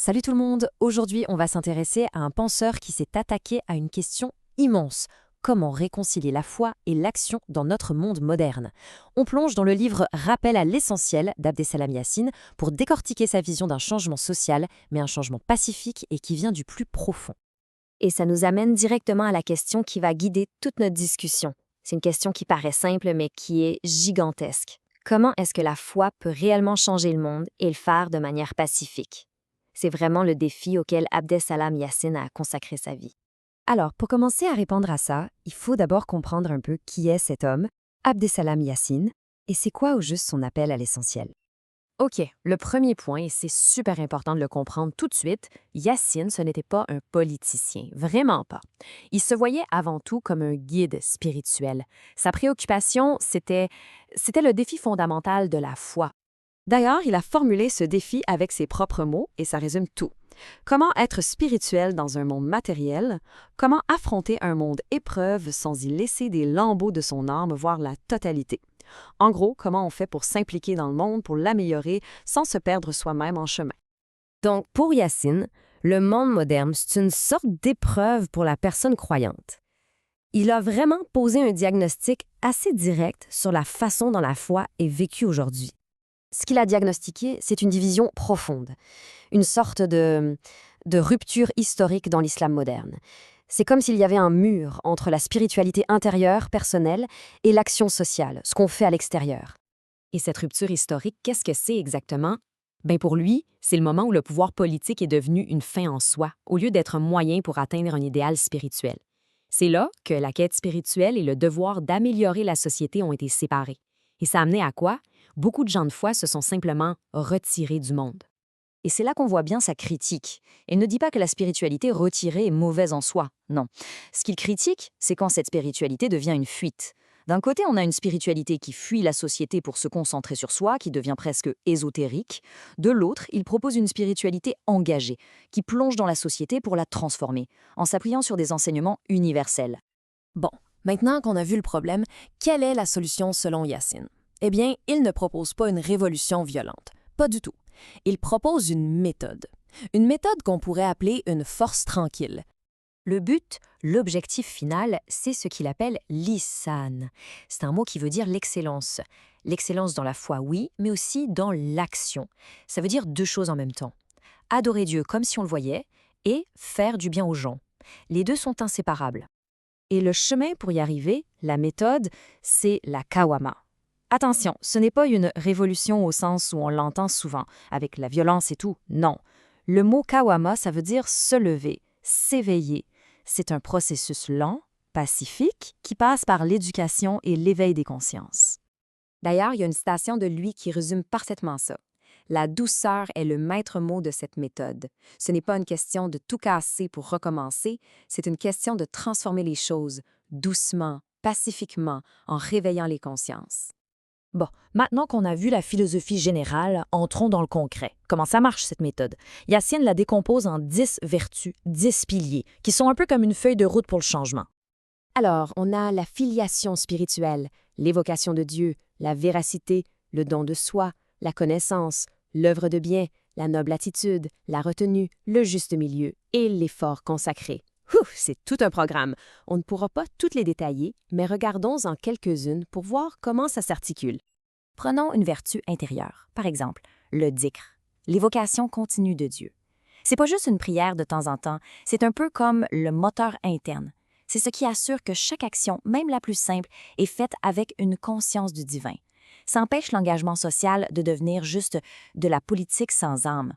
Salut tout le monde! Aujourd'hui, on va s'intéresser à un penseur qui s'est attaqué à une question immense. Comment réconcilier la foi et l'action dans notre monde moderne? On plonge dans le livre Rappel à l'essentiel d'Abdeslam Yassine pour décortiquer sa vision d'un changement social, mais un changement pacifique et qui vient du plus profond. Et ça nous amène directement à la question qui va guider toute notre discussion. C'est une question qui paraît simple, mais qui est gigantesque. Comment est-ce que la foi peut réellement changer le monde et le faire de manière pacifique? C'est vraiment le défi auquel Abdeslam Yassine a consacré sa vie. Alors, pour commencer à répondre à ça, il faut d'abord comprendre un peu qui est cet homme, Abdeslam Yassine, et c'est quoi au juste son appel à l'essentiel. OK, le premier point, et c'est super important de le comprendre tout de suite, Yassine, ce n'était pas un politicien, vraiment pas. Il se voyait avant tout comme un guide spirituel. Sa préoccupation, c'était le défi fondamental de la foi. D'ailleurs, il a formulé ce défi avec ses propres mots et ça résume tout. Comment être spirituel dans un monde matériel? Comment affronter un monde épreuve sans y laisser des lambeaux de son âme, voire la totalité? En gros, comment on fait pour s'impliquer dans le monde, pour l'améliorer, sans se perdre soi-même en chemin? Donc, pour Yassine, le monde moderne, c'est une sorte d'épreuve pour la personne croyante. Il a vraiment posé un diagnostic assez direct sur la façon dont la foi est vécue aujourd'hui. Ce qu'il a diagnostiqué, c'est une division profonde, une sorte de rupture historique dans l'islam moderne. C'est comme s'il y avait un mur entre la spiritualité intérieure, personnelle, et l'action sociale, ce qu'on fait à l'extérieur. Et cette rupture historique, qu'est-ce que c'est exactement? Ben pour lui, c'est le moment où le pouvoir politique est devenu une fin en soi, au lieu d'être un moyen pour atteindre un idéal spirituel. C'est là que la quête spirituelle et le devoir d'améliorer la société ont été séparés. Et ça a amené à quoi? Beaucoup de gens de foi se sont simplement retirés du monde. Et c'est là qu'on voit bien sa critique. Il ne dit pas que la spiritualité retirée est mauvaise en soi, non. Ce qu'il critique, c'est quand cette spiritualité devient une fuite. D'un côté, on a une spiritualité qui fuit la société pour se concentrer sur soi, qui devient presque ésotérique. De l'autre, il propose une spiritualité engagée, qui plonge dans la société pour la transformer, en s'appuyant sur des enseignements universels. Bon, maintenant qu'on a vu le problème, quelle est la solution selon Yassine? Eh bien, il ne propose pas une révolution violente. Pas du tout. Il propose une méthode. Une méthode qu'on pourrait appeler une force tranquille. Le but, l'objectif final, c'est ce qu'il appelle l'ihsan. C'est un mot qui veut dire l'excellence. L'excellence dans la foi, oui, mais aussi dans l'action. Ça veut dire deux choses en même temps. Adorer Dieu comme si on le voyait et faire du bien aux gens. Les deux sont inséparables. Et le chemin pour y arriver, la méthode, c'est la kawama. Attention, ce n'est pas une révolution au sens où on l'entend souvent, avec la violence et tout, non. Le mot kawama, ça veut dire se lever, s'éveiller. C'est un processus lent, pacifique, qui passe par l'éducation et l'éveil des consciences. D'ailleurs, il y a une citation de lui qui résume parfaitement ça. La douceur est le maître mot de cette méthode. Ce n'est pas une question de tout casser pour recommencer, c'est une question de transformer les choses, doucement, pacifiquement, en réveillant les consciences. Bon, maintenant qu'on a vu la philosophie générale, entrons dans le concret. Comment ça marche, cette méthode? Yassine la décompose en 10 vertus, 10 piliers, qui sont un peu comme une feuille de route pour le changement. Alors, on a la filiation spirituelle, l'évocation de Dieu, la véracité, le don de soi, la connaissance, l'œuvre de bien, la noble attitude, la retenue, le juste milieu et l'effort consacré. C'est tout un programme. On ne pourra pas toutes les détailler, mais regardons en quelques-unes pour voir comment ça s'articule. Prenons une vertu intérieure, par exemple, le dhikr, l'évocation continue de Dieu. C'est pas juste une prière de temps en temps, c'est un peu comme le moteur interne. C'est ce qui assure que chaque action, même la plus simple, est faite avec une conscience du divin. Ça empêche l'engagement social de devenir juste de la politique sans âme.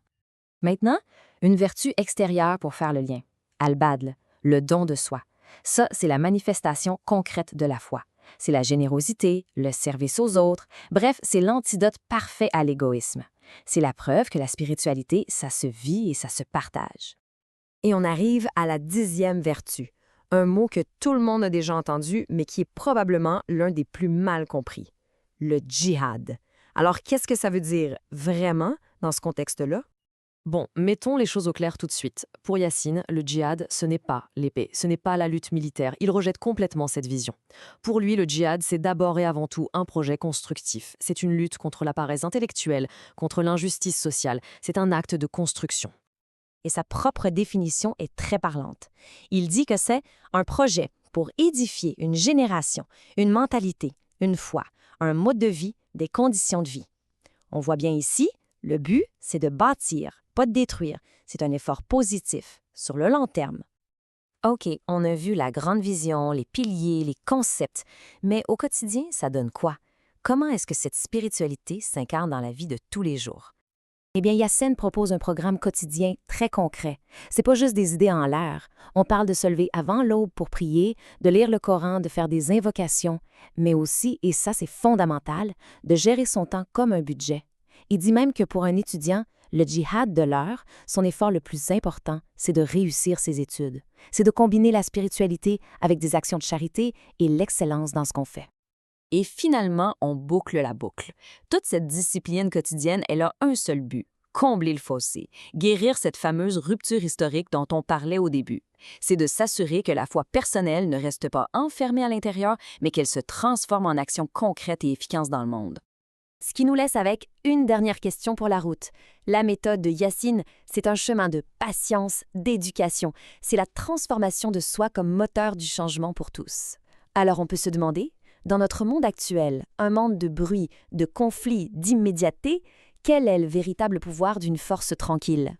Maintenant, une vertu extérieure pour faire le lien. Al-Badl, le don de soi. Ça, c'est la manifestation concrète de la foi. C'est la générosité, le service aux autres, bref, c'est l'antidote parfait à l'égoïsme. C'est la preuve que la spiritualité, ça se vit et ça se partage. Et on arrive à la 10e vertu, un mot que tout le monde a déjà entendu, mais qui est probablement l'un des plus mal compris, le djihad. Alors, qu'est-ce que ça veut dire vraiment dans ce contexte-là? Bon, mettons les choses au clair tout de suite. Pour Yassine, le djihad, ce n'est pas l'épée, ce n'est pas la lutte militaire. Il rejette complètement cette vision. Pour lui, le djihad, c'est d'abord et avant tout un projet constructif. C'est une lutte contre la paresse intellectuelle, contre l'injustice sociale. C'est un acte de construction. et sa propre définition est très parlante. Il dit que c'est un projet pour édifier une génération, une mentalité, une foi, un mode de vie, des conditions de vie. On voit bien ici, le but, c'est de bâtir, pas de détruire. C'est un effort positif, sur le long terme. OK, on a vu la grande vision, les piliers, les concepts, mais au quotidien, ça donne quoi? Comment est-ce que cette spiritualité s'incarne dans la vie de tous les jours? Eh bien, Yassine propose un programme quotidien très concret. C'est pas juste des idées en l'air. On parle de se lever avant l'aube pour prier, de lire le Coran, de faire des invocations, mais aussi, et ça c'est fondamental, de gérer son temps comme un budget. Il dit même que pour un étudiant, le djihad de l'heure, son effort le plus important, c'est de réussir ses études. C'est de combiner la spiritualité avec des actions de charité et l'excellence dans ce qu'on fait. Et finalement, on boucle la boucle. Toute cette discipline quotidienne, elle a un seul but, combler le fossé, guérir cette fameuse rupture historique dont on parlait au début. C'est de s'assurer que la foi personnelle ne reste pas enfermée à l'intérieur, mais qu'elle se transforme en action concrète et efficace dans le monde. Ce qui nous laisse avec une dernière question pour la route. La méthode de Yassine, c'est un chemin de patience, d'éducation. C'est la transformation de soi comme moteur du changement pour tous. Alors on peut se demander, dans notre monde actuel, un monde de bruit, de conflits, d'immédiateté, quel est le véritable pouvoir d'une force tranquille?